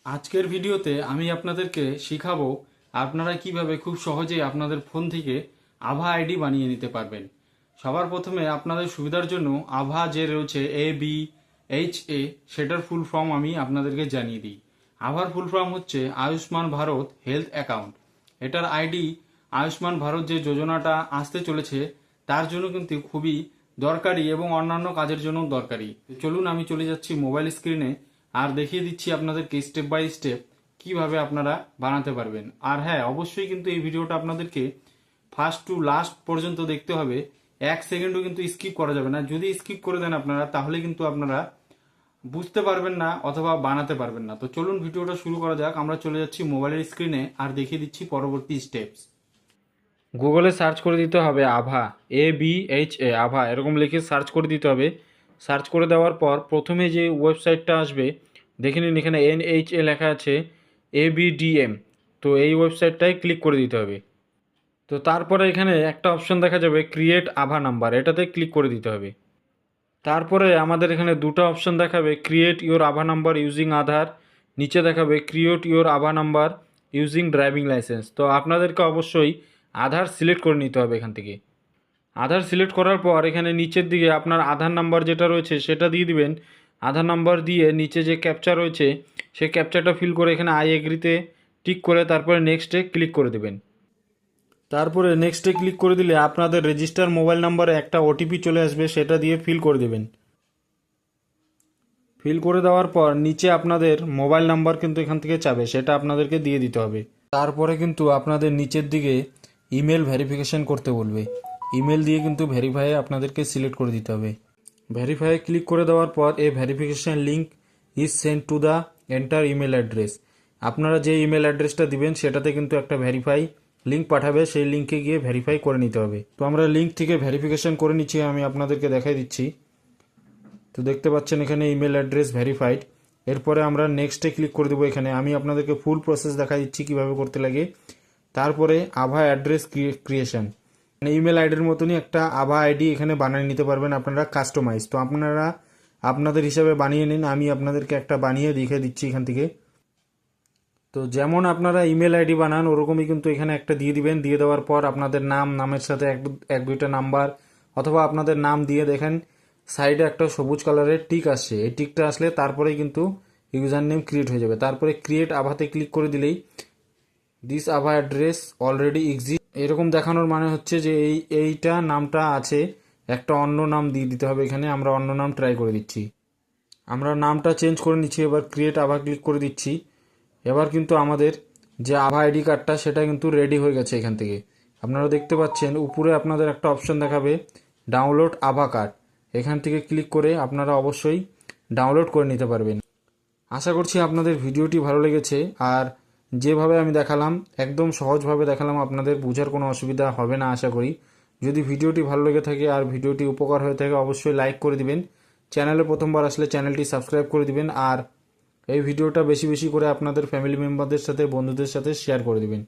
আজকের ভিডিওতে আমি আপনাদেরকে শিখাবো আপনারা কিভাবে খুব সহজেই আপনাদের ফোন থেকে আভা আইডি বানিয়ে নিতে পারবেন। সবার প্রথমে আপনাদের সুবিধার জন্য আভা যে রয়েছে ABHA সেটার ফুল ফর্ম আমি আপনাদেরকে জানিয়ে দিই। আভার ফুল ফর্ম হচ্ছে আয়ুষ্মান ভারত হেলথ অ্যাকাউন্ট। এটার আইডি আয়ুষ্মান ভারত যে যোজনাটা আসতে চলেছে তার জন্য কিন্তু খুবই দরকারি এবং অন্যান্য কাজের জন্য দরকারি। চলুন আমি চলে যাচ্ছি মোবাইল স্ক্রিনে আর দেখিয়ে দিচ্ছি আপনাদেরকে স্টেপ বাই স্টেপ কিভাবে আপনারা বানাতে পারবেন। আর হ্যাঁ, অবশ্যই কিন্তু এই ভিডিওটা আপনাদেরকে ফার্স্ট টু লাস্ট পর্যন্ত দেখতে হবে। এক সেকেন্ডও কিন্তু স্কিপ করা যাবে না। যদি স্কিপ করে দেন আপনারা তাহলে কিন্তু আপনারা বুঝতে পারবেন না অথবা বানাতে পারবেন না। তো চলুন ভিডিওটা শুরু করা যাক। আমরা চলে যাচ্ছি মোবাইলের স্ক্রিনে আর দেখিয়ে দিচ্ছি পরবর্তী স্টেপস। গুগলে সার্চ করে দিতে হবে আভা, ABHA আভা, এরকম লিখে সার্চ করে দিতে হবে। সার্চ করে দেওয়ার পর প্রথমে যে ওয়েবসাইটটা আসবে দেখে নিন, এখানে NHA লেখা আছে ABDM, তো এই ওয়েবসাইটটায় ক্লিক করে দিতে হবে। তো তারপরে এখানে একটা অপশন দেখা যাবে ক্রিয়েট আভা নাম্বার, এটাতে ক্লিক করে দিতে হবে। তারপরে আমাদের এখানে দুটো অপশন দেখাবে, ক্রিয়েট ইওর আভা নাম্বার ইউজিং আধার, নিচে দেখাবে ক্রিয়েট ইওর আভা নাম্বার ইউজিং ড্রাইভিং লাইসেন্স। তো আপনাদেরকে অবশ্যই আধার সিলেক্ট করে নিতে হবে এখান থেকে। আধার সিলেক্ট করার পর এখানে নিচের দিকে আপনার আধার নাম্বার যেটা রয়েছে সেটা দিয়ে দিবেন। আধার নাম্বার দিয়ে নিচে যে ক্যাপচা রয়েছে সেই ক্যাপচাটা ফিল করে এখানে আই এগ্রিতে টিক করে তারপরে নেক্সটে ক্লিক করে দেবেন। তারপরে নেক্সটে ক্লিক করে দিলে আপনাদের রেজিস্টার মোবাইল নাম্বারে একটা ওটিপি চলে আসবে, সেটা দিয়ে ফিল করে দেবেন। ফিল করে দেওয়ার পর নিচে আপনাদের মোবাইল নাম্বার কিন্তু এখান থেকে চাবে, সেটা আপনাদেরকে দিয়ে দিতে হবে। তারপরে কিন্তু আপনাদের নিচের দিকে ইমেল ভেরিফিকেশন করতে বলবে। ইমেল দিয়ে কিন্তু ভেরিফাই আপনাদেরকে সিলেক্ট করে দিতে হবে। ভেরিফাই ক্লিক করে দেওয়ার পর এই verification link is send to the enter email address. আপনারা যে ইমেল অ্যাড্রেসটা দিবেন সেটাতে কিন্তু একটা ভেরিফাই লিঙ্ক পাঠাবে, সেই লিঙ্কে গিয়ে ভেরিফাই করে নিতে হবে। তো আমরা লিঙ্ক থেকে ভেরিফিকেশন করে নিচ্ছি, আমি আপনাদেরকে দেখাই দিচ্ছি। তো দেখতে পাচ্ছেন এখানে ইমেল অ্যাড্রেস ভেরিফাইড। এরপরে আমরা নেক্সটে ক্লিক করে দেবো। এখানে আমি আপনাদেরকে ফুল প্রসেস দেখা দিচ্ছি কিভাবে করতে লাগে। তারপরে আভা অ্যাড্রেস ক্রিয়েশন, মানে ইমেল আইডির মতনই একটা আভা আইডি এখানে বানিয়ে নিতে পারবেন আপনারা কাস্টমাইজ। তো আপনারা আপনাদের হিসাবে বানিয়ে নিন, আমি আপনাদেরকে একটা বানিয়ে দেখিয়ে দিচ্ছি এখান থেকে। তো যেমন আপনারা ইমেল আইডি বানান ওরকমই কিন্তু এখানে একটা দিয়ে দিবেন। দিয়ে দেওয়ার পর আপনাদের নামের সাথে এক দুইটা নাম্বার অথবা আপনাদের নাম দিয়ে দেখেন সাইডে একটা সবুজ কালারের টিক আসছে। এই টিকটা আসলে তারপরেই কিন্তু ইউজার নেম ক্রিয়েট হয়ে যাবে। তারপরে ক্রিয়েট আভাতে ক্লিক করে দিলেই দিস আভা অ্যাড্রেস অলরেডি এক্সিস্ট এরকম দেখানোর মানে হচ্ছে যে এইটা নামটা আছে, একটা অন্য নাম দিয়ে দিতে হবে। এখানে আমরা অন্য নাম ট্রাই করে দিচ্ছি। আমরা নামটা চেঞ্জ করে নিচ্ছি। এবার ক্রিয়েট আভা ক্লিক করে দিচ্ছি। এবার কিন্তু আমাদের যে আভা আইডি কার্ডটা সেটা কিন্তু রেডি হয়ে গেছে। এখান থেকে আপনারা দেখতে পাচ্ছেন উপরে আপনাদের একটা অপশন দেখাবে ডাউনলোড আভা কার্ড, এখান থেকে ক্লিক করে আপনারা অবশ্যই ডাউনলোড করে নিতে পারবেন। আশা করছি আপনাদের ভিডিওটি ভালো লেগেছে। আর যেভাবে আমি দেখালাম একদম সহজভাবে দেখালাম, আপনাদের বোঝার কোনো অসুবিধা হবে না আশা করি। যদি ভিডিওটি ভালো লেগে থাকে আর ভিডিওটি উপকার হয়ে থাকে অবশ্যই লাইক করে দিবেন। চ্যানেলে প্রথমবার আসলে চ্যানেলটি সাবস্ক্রাইব করে দিবেন। আর এই ভিডিওটা বেশি বেশি করে আপনাদের ফ্যামিলি মেম্বারদের সাথে বন্ধুদের সাথে শেয়ার করে দিবেন।